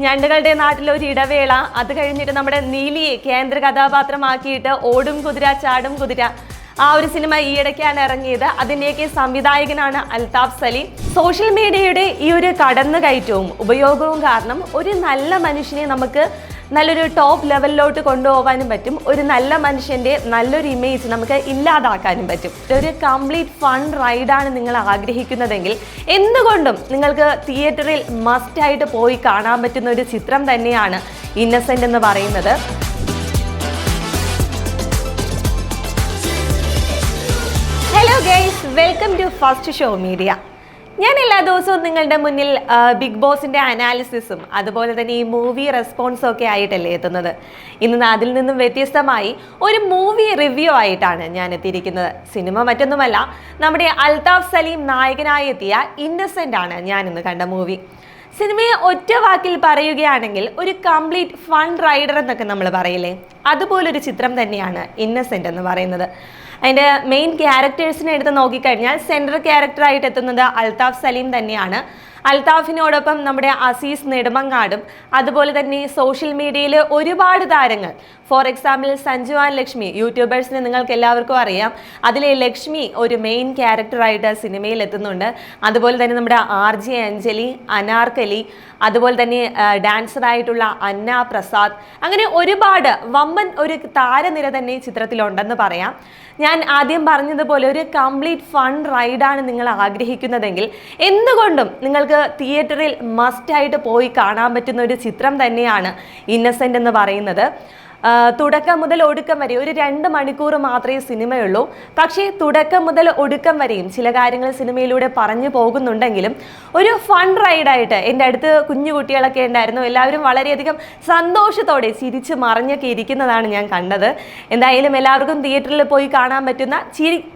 ഞണ്ടുകളുടെ നാട്ടിലൊരു ഇടവേള, അത് കഴിഞ്ഞിട്ട് നമ്മുടെ നീലിയെ കേന്ദ്ര കഥാപാത്രമാക്കിയിട്ട് ഓടും കുതിര ചാടും കുതിര, ആ ഒരു സിനിമ ഈയിടയ്ക്കാണ് ഇറങ്ങിയത്. അതിൻ്റെയൊക്കെ സംവിധായകനാണ് അൽതാഫ് സലീം. സോഷ്യൽ മീഡിയയുടെ ഈ ഒരു കടന്നുകയറ്റവും ഉപയോഗവും കാരണം ഒരു നല്ല മനുഷ്യനെ നമുക്ക് നല്ലൊരു ടോപ്പ് ലെവലിലോട്ട് കൊണ്ടുപോകാനും പറ്റും. ഒരു നല്ല മനുഷ്യൻ്റെ നല്ലൊരു ഇമേജ് നമുക്ക് ഇല്ലാതാക്കാനും പറ്റും. ഒരു കംപ്ലീറ്റ് ഫൺ റൈഡാണ് നിങ്ങൾ ആഗ്രഹിക്കുന്നതെങ്കിൽ എന്തുകൊണ്ടും നിങ്ങൾക്ക് തിയേറ്ററിൽ മസ്റ്റായിട്ട് പോയി കാണാൻ പറ്റുന്ന ഒരു ചിത്രം തന്നെയാണ് ഇന്നസെൻ്റ് എന്ന് പറയുന്നത്. Hello guys, welcome to first show media. ഞാൻ എല്ലാ ദിവസവും നിങ്ങളുടെ മുന്നിൽ ബിഗ് ബോസിൻ്റെ അനാലിസിസും അതുപോലെ തന്നെ ഈ മൂവി റെസ്പോൺസും ഒക്കെ ആയിട്ടല്ലേ എത്തുന്നത്. ഇന്ന് അതിൽ നിന്നും വ്യത്യസ്തമായി ഒരു മൂവി റിവ്യൂ ആയിട്ടാണ് ഞാൻ എത്തിയിരിക്കുന്നത്. സിനിമ മറ്റൊന്നുമല്ല, നമ്മുടെ അൽതാഫ് സലീം നായകനായി എത്തിയ ഇന്നസെൻ്റ് ആണ് ഞാൻ ഇന്ന് കണ്ട മൂവി. സിനിമയെ ഒറ്റ വാക്കിൽ പറയുകയാണെങ്കിൽ ഒരു കംപ്ലീറ്റ് ഫൺ റൈഡർ എന്നൊക്കെ നമ്മൾ പറയില്ലേ, അതുപോലൊരു ചിത്രം തന്നെയാണ് ഇന്നസെൻ്റ് എന്ന് പറയുന്നത്. അതിൻ്റെ മെയിൻ ക്യാരക്ടേഴ്സിനെ എടുത്ത് നോക്കിക്കഴിഞ്ഞാൽ സെൻട്രൽ ക്യാരക്ടറായിട്ട് എത്തുന്നത് അൽതാഫ് സലീം തന്നെയാണ്. അൽതാഫിനോടൊപ്പം നമ്മുടെ അസീസ് നെടുമങ്ങാടും അതുപോലെ തന്നെ സോഷ്യൽ മീഡിയയിൽ ഒരുപാട് താരങ്ങൾ, for example Sanju and Lakshmi, യൂട്യൂബേഴ്സിനെ നിങ്ങൾക്ക് എല്ലാവർക്കും അറിയാം. അതിലെ ലക്ഷ്മി ഒരു മെയിൻ ക്യാരക്ടറായിട്ട് സിനിമയിൽ എത്തുന്നുണ്ട്. അതുപോലെ തന്നെ നമ്മുടെ RJ അഞ്ജലി, അനാർക്കലി, അതുപോലെ തന്നെ ഡാൻസറായിട്ടുള്ള അന്ന പ്രസാദ്, അങ്ങനെ ഒരുപാട് വമ്പൻ ഒരു താരനിര തന്നെ ചിത്രത്തിലുണ്ടെന്ന് പറയാം. ഞാൻ ആദ്യം പറഞ്ഞതുപോലെ ഒരു കംപ്ലീറ്റ് ഫൺ റൈഡാണ് നിങ്ങൾ ആഗ്രഹിക്കുന്നതെങ്കിൽ എന്തുകൊണ്ടും നിങ്ങൾക്ക് തിയേറ്ററിൽ മസ്റ്റായിട്ട് പോയി കാണാൻ പറ്റുന്ന ഒരു ചിത്രം തന്നെയാണ് ഇന്നസെൻ്റ് എന്ന് പറയുന്നത്. തുടക്കം മുതൽ ഒടുക്കം വരെ ഒരു 2 മണിക്കൂർ മാത്രമേ സിനിമയുള്ളൂ. പക്ഷേ തുടക്കം മുതൽ ഒടുക്കം വരെയും ചില കാര്യങ്ങൾ സിനിമയിലൂടെ പറഞ്ഞു പോകുന്നുണ്ടെങ്കിലും ഒരു ഫൺ റൈഡായിട്ട് എൻ്റെ അടുത്ത് കുഞ്ഞു കുട്ടികളൊക്കെ ഉണ്ടായിരുന്നു. എല്ലാവരും വളരെയധികം സന്തോഷത്തോടെ ചിരിച്ച് മറിഞ്ഞൊക്കെ ഇരിക്കുന്നതാണ് ഞാൻ കണ്ടത്. എന്തായാലും എല്ലാവർക്കും തിയേറ്ററിൽ പോയി കാണാൻ പറ്റുന്ന,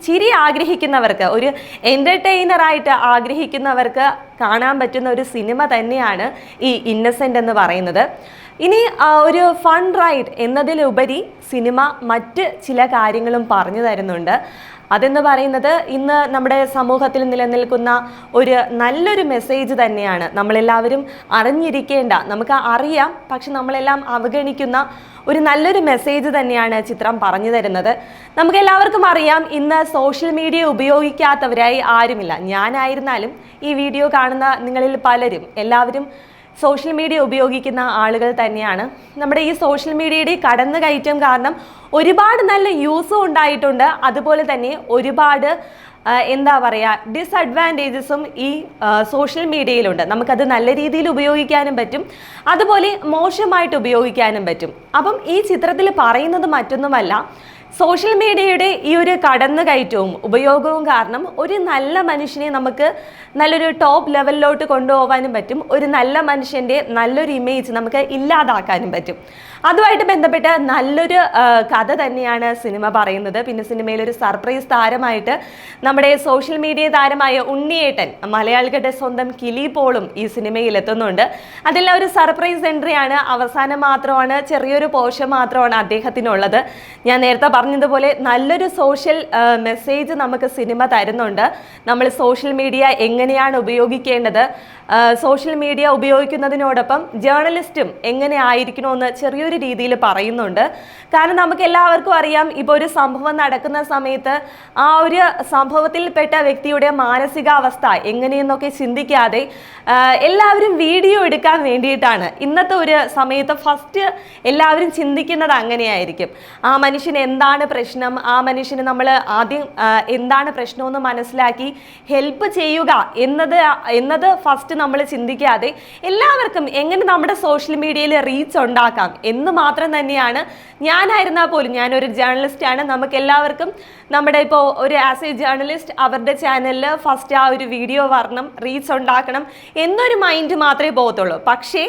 ചിരി ആഗ്രഹിക്കുന്നവർക്ക്, ഒരു എൻ്റർടൈനറായിട്ട് ആഗ്രഹിക്കുന്നവർക്ക് കാണാൻ പറ്റുന്ന ഒരു സിനിമ തന്നെയാണ് ഈ ഇന്നസെൻ്റ് എന്ന് പറയുന്നത്. ഇനി ഒരു ഫൺ റൈഡ് എന്നതിലുപരി സിനിമ മറ്റ് ചില കാര്യങ്ങളും പറഞ്ഞു തരുന്നുണ്ട്. അതെന്ന് പറയുന്നത് ഇന്ന് നമ്മുടെ സമൂഹത്തിൽ നിലനിൽക്കുന്ന ഒരു നല്ലൊരു മെസ്സേജ് തന്നെയാണ്. നമ്മളെല്ലാവരും അറിഞ്ഞിരിക്കേണ്ട, നമുക്ക് അറിയാം പക്ഷെ നമ്മളെല്ലാം അവഗണിക്കുന്ന ഒരു നല്ലൊരു മെസ്സേജ് തന്നെയാണ് ചിത്രം പറഞ്ഞു തരുന്നത്. നമുക്കെല്ലാവർക്കും അറിയാം, ഇന്ന് സോഷ്യൽ മീഡിയ ഉപയോഗിക്കാത്തവരായി ആരുമില്ല. ഞാനായിരുന്നാലും ഈ വീഡിയോ കാണുന്ന നിങ്ങളിൽ പലരും, എല്ലാവരും സോഷ്യൽ മീഡിയ ഉപയോഗിക്കുന്ന ആളുകൾ തന്നെയാണ്. നമ്മുടെ ഈ സോഷ്യൽ മീഡിയയുടെ കടന്നുകയറ്റം കാരണം ഒരുപാട് നല്ല യൂസും ഉണ്ടായിട്ടുണ്ട്. അതുപോലെ തന്നെ ഒരുപാട് എന്താ പറയുക, ഡിസ്അഡ്വാൻറ്റേജസും ഈ സോഷ്യൽ മീഡിയയിലുണ്ട്. നമുക്കത് നല്ല രീതിയിൽ ഉപയോഗിക്കാനും പറ്റും, അതുപോലെ മോശമായിട്ട് ഉപയോഗിക്കാനും പറ്റും. അപ്പം ഈ ചിത്രത്തിൽ പറയുന്നത് മറ്റൊന്നുമല്ല, സോഷ്യൽ മീഡിയയുടെ ഈ ഒരു കടന്നുകയറ്റവും ഉപയോഗവും കാരണം ഒരു നല്ല മനുഷ്യനെ നമുക്ക് നല്ലൊരു ടോപ്പ് ലെവലിലോട്ട് കൊണ്ടുപോകാനും പറ്റും. ഒരു നല്ല മനുഷ്യൻ്റെ നല്ലൊരു ഇമേജ് നമുക്ക് ഇല്ലാതാക്കാനും പറ്റും. അതുമായിട്ട് ബന്ധപ്പെട്ട് നല്ലൊരു കഥ തന്നെയാണ് സിനിമ പറയുന്നത്. പിന്നെ സിനിമയിലൊരു സർപ്രൈസ് താരമായിട്ട് നമ്മുടെ സോഷ്യൽ മീഡിയ താരമായ ഉണ്ണിയേട്ടൻ, മലയാളികളുടെ സ്വന്തം കിലി പോളും ഈ സിനിമയിൽ എത്തുന്നുണ്ട്. അതെല്ലാം ഒരു സർപ്രൈസ് എൻട്രിയാണ്. അവസാനം മാത്രമാണ്, ചെറിയൊരു പോർഷൻ മാത്രമാണ് അദ്ദേഹത്തിനുള്ളത്. ഞാൻ നേരത്തെ പറഞ്ഞതുപോലെ നല്ലൊരു സോഷ്യൽ മെസ്സേജ് നമുക്ക് സിനിമ തരുന്നുണ്ട്. നമ്മൾ സോഷ്യൽ മീഡിയ എങ്ങനെയാണ് ഉപയോഗിക്കേണ്ടത്, സോഷ്യൽ മീഡിയ ഉപയോഗിക്കുന്നതിനോടൊപ്പം ജേർണലിസ്റ്റും എങ്ങനെ ആയിരിക്കണമെന്ന് ചെറിയൊരു രീതിയിൽ പറയുന്നുണ്ട്. കാരണം നമുക്ക് എല്ലാവർക്കും അറിയാം, ഇപ്പോൾ ഒരു സംഭവം നടക്കുന്ന സമയത്ത് ആ ഒരു സംഭവത്തിൽപ്പെട്ട വ്യക്തിയുടെ മാനസികാവസ്ഥ എങ്ങനെയെന്നൊക്കെ ചിന്തിക്കാതെ എല്ലാവരും വീഡിയോ എടുക്കാൻ വേണ്ടിയിട്ടാണ് ഇന്നത്തെ ഒരു സമയത്ത് ഫസ്റ്റ് എല്ലാവരും ചിന്തിക്കുന്നത്. അങ്ങനെയായിരിക്കും, ആ മനുഷ്യന് എന്താണ് പ്രശ്നം, ആ മനുഷ്യന് നമ്മൾ ആദ്യം എന്താണ് പ്രശ്നമെന്ന് മനസ്സിലാക്കി ഹെൽപ്പ് ചെയ്യുക എന്നത് ഫസ്റ്റ് നമ്മൾ ചിന്തിക്കാതെ എല്ലാവർക്കും എങ്ങനെ നമ്മുടെ സോഷ്യൽ മീഡിയയിൽ റീച്ച് ഉണ്ടാക്കാം എന്ന് മാത്രം തന്നെയാണ്. ഞാനായിരുന്നാൽ പോലും, ഞാനൊരു ജേർണലിസ്റ്റാണ്, നമുക്ക് എല്ലാവർക്കും നമ്മുടെ ഇപ്പോൾ ഒരു ആസ് എ ജേർണലിസ്റ്റ് അവരുടെ ചാനലിൽ ഫസ്റ്റ് ആ ഒരു വീഡിയോ വരണം, റീച്ച് ഉണ്ടാക്കണം എന്നൊരു മൈൻഡ് മാത്രമേ പോകത്തുള്ളൂ. പക്ഷേ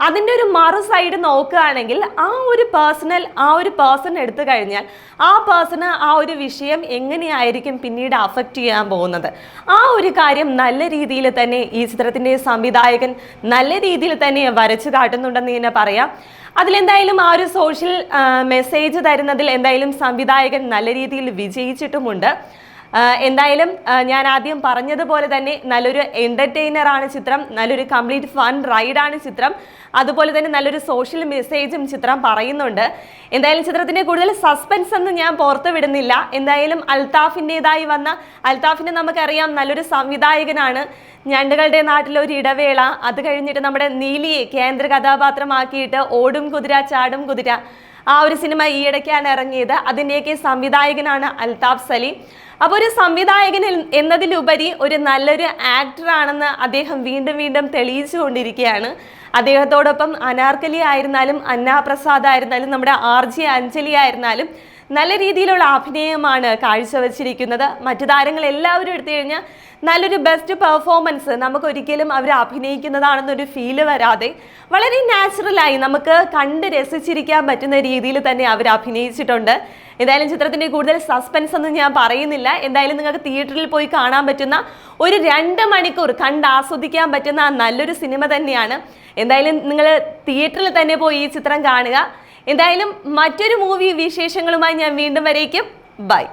അതിൻ്റെ ഒരു മറു സൈഡ് നോക്കുകയാണെങ്കിൽ ആ ഒരു പേഴ്സൺ എടുത്തു കഴിഞ്ഞാൽ ആ പേഴ്സണ് ആ ഒരു വിഷയം എങ്ങനെയായിരിക്കും പിന്നീട് അഫക്റ്റ് ചെയ്യാൻ പോകുന്നത്, ആ ഒരു കാര്യം നല്ല രീതിയിൽ തന്നെ ഈ ചിത്രത്തിൻ്റെ സംവിധായകൻ നല്ല രീതിയിൽ തന്നെ വരച്ചു കാട്ടുന്നുണ്ടെന്ന് തന്നെ പറയാം. അതിലെന്തായാലും ആ ഒരു സോഷ്യൽ മെസ്സേജ് തരുന്നതിൽ എന്തായാലും സംവിധായകൻ നല്ല രീതിയിൽ വിജയിച്ചിട്ടുമുണ്ട്. എന്തായാലും ഞാൻ ആദ്യം പറഞ്ഞതുപോലെ തന്നെ നല്ലൊരു എൻ്റർടൈനർ ആണ് ചിത്രം, നല്ലൊരു കംപ്ലീറ്റ് ഫൺ റൈഡാണ് ചിത്രം, അതുപോലെ തന്നെ നല്ലൊരു സോഷ്യൽ മെസ്സേജും ചിത്രം പറയുന്നുണ്ട്. എന്തായാലും ചിത്രത്തിൻ്റെ കൂടുതൽ സസ്പെൻസ് ഒന്നും ഞാൻ പുറത്തു വിടുന്നില്ല. എന്തായാലും അൽത്താഫിനെ നമുക്കറിയാം, നല്ലൊരു സംവിധായകനാണ്. ഞണ്ടുകളുടെ നാട്ടിലെ ഒരു ഇടവേള, അത് കഴിഞ്ഞിട്ട് നമ്മുടെ നീലിയെ കേന്ദ്ര കഥാപാത്രമാക്കിയിട്ട് ഓടും കുതിര ചാടും കുതിര, ആ ഒരു സിനിമ ഈയിടയ്ക്കാണ് ഇറങ്ങിയത്. അതിൻ്റെയൊക്കെ സംവിധായകനാണ് അൽതാഫ് സലീം. അപ്പോൾ ഒരു സംവിധായകൻ എന്നതിലുപരി ഒരു നല്ലൊരു ആക്ടറാണെന്ന് അദ്ദേഹം വീണ്ടും വീണ്ടും തെളിയിച്ചുകൊണ്ടിരിക്കുകയാണ്. അദ്ദേഹത്തോടൊപ്പം അനാർക്കലി ആയിരുന്നാലും, അന്ന പ്രസാദ് ആയിരുന്നാലും, നമ്മുടെ RJ അഞ്ജലി ആയിരുന്നാലും നല്ല രീതിയിലുള്ള അഭിനയമാണ് കാഴ്ചവെച്ചിരിക്കുന്നത്. മറ്റു താരങ്ങൾ എല്ലാവരും എടുത്തു കഴിഞ്ഞാൽ നല്ലൊരു ബെസ്റ്റ് പെർഫോമൻസ്, നമുക്ക് ഒരിക്കലും അവർ അഭിനയിക്കുന്നതാണെന്നൊരു ഫീല് വരാതെ വളരെ നാച്ചുറലായി നമുക്ക് കണ്ട് രസിച്ചിരിക്കാൻ പറ്റുന്ന രീതിയിൽ തന്നെ അവർ അഭിനയിച്ചിട്ടുണ്ട്. എന്തായാലും ചിത്രത്തിൻ്റെ കൂടുതൽ സസ്പെൻസ് ഒന്നും ഞാൻ പറയുന്നില്ല. എന്തായാലും നിങ്ങൾക്ക് തിയേറ്ററിൽ പോയി കാണാൻ പറ്റുന്ന ഒരു 2 മണിക്കൂർ കണ്ട് ആസ്വദിക്കാൻ പറ്റുന്ന നല്ലൊരു സിനിമ തന്നെയാണ്. എന്തായാലും നിങ്ങൾ തിയേറ്ററിൽ തന്നെ പോയി ഈ ചിത്രം കാണുക. എന്തായാലും മറ്റൊരു മൂവി വിശേഷങ്ങളുമായി ഞാൻ വീണ്ടും വരേക്കും. ബൈ.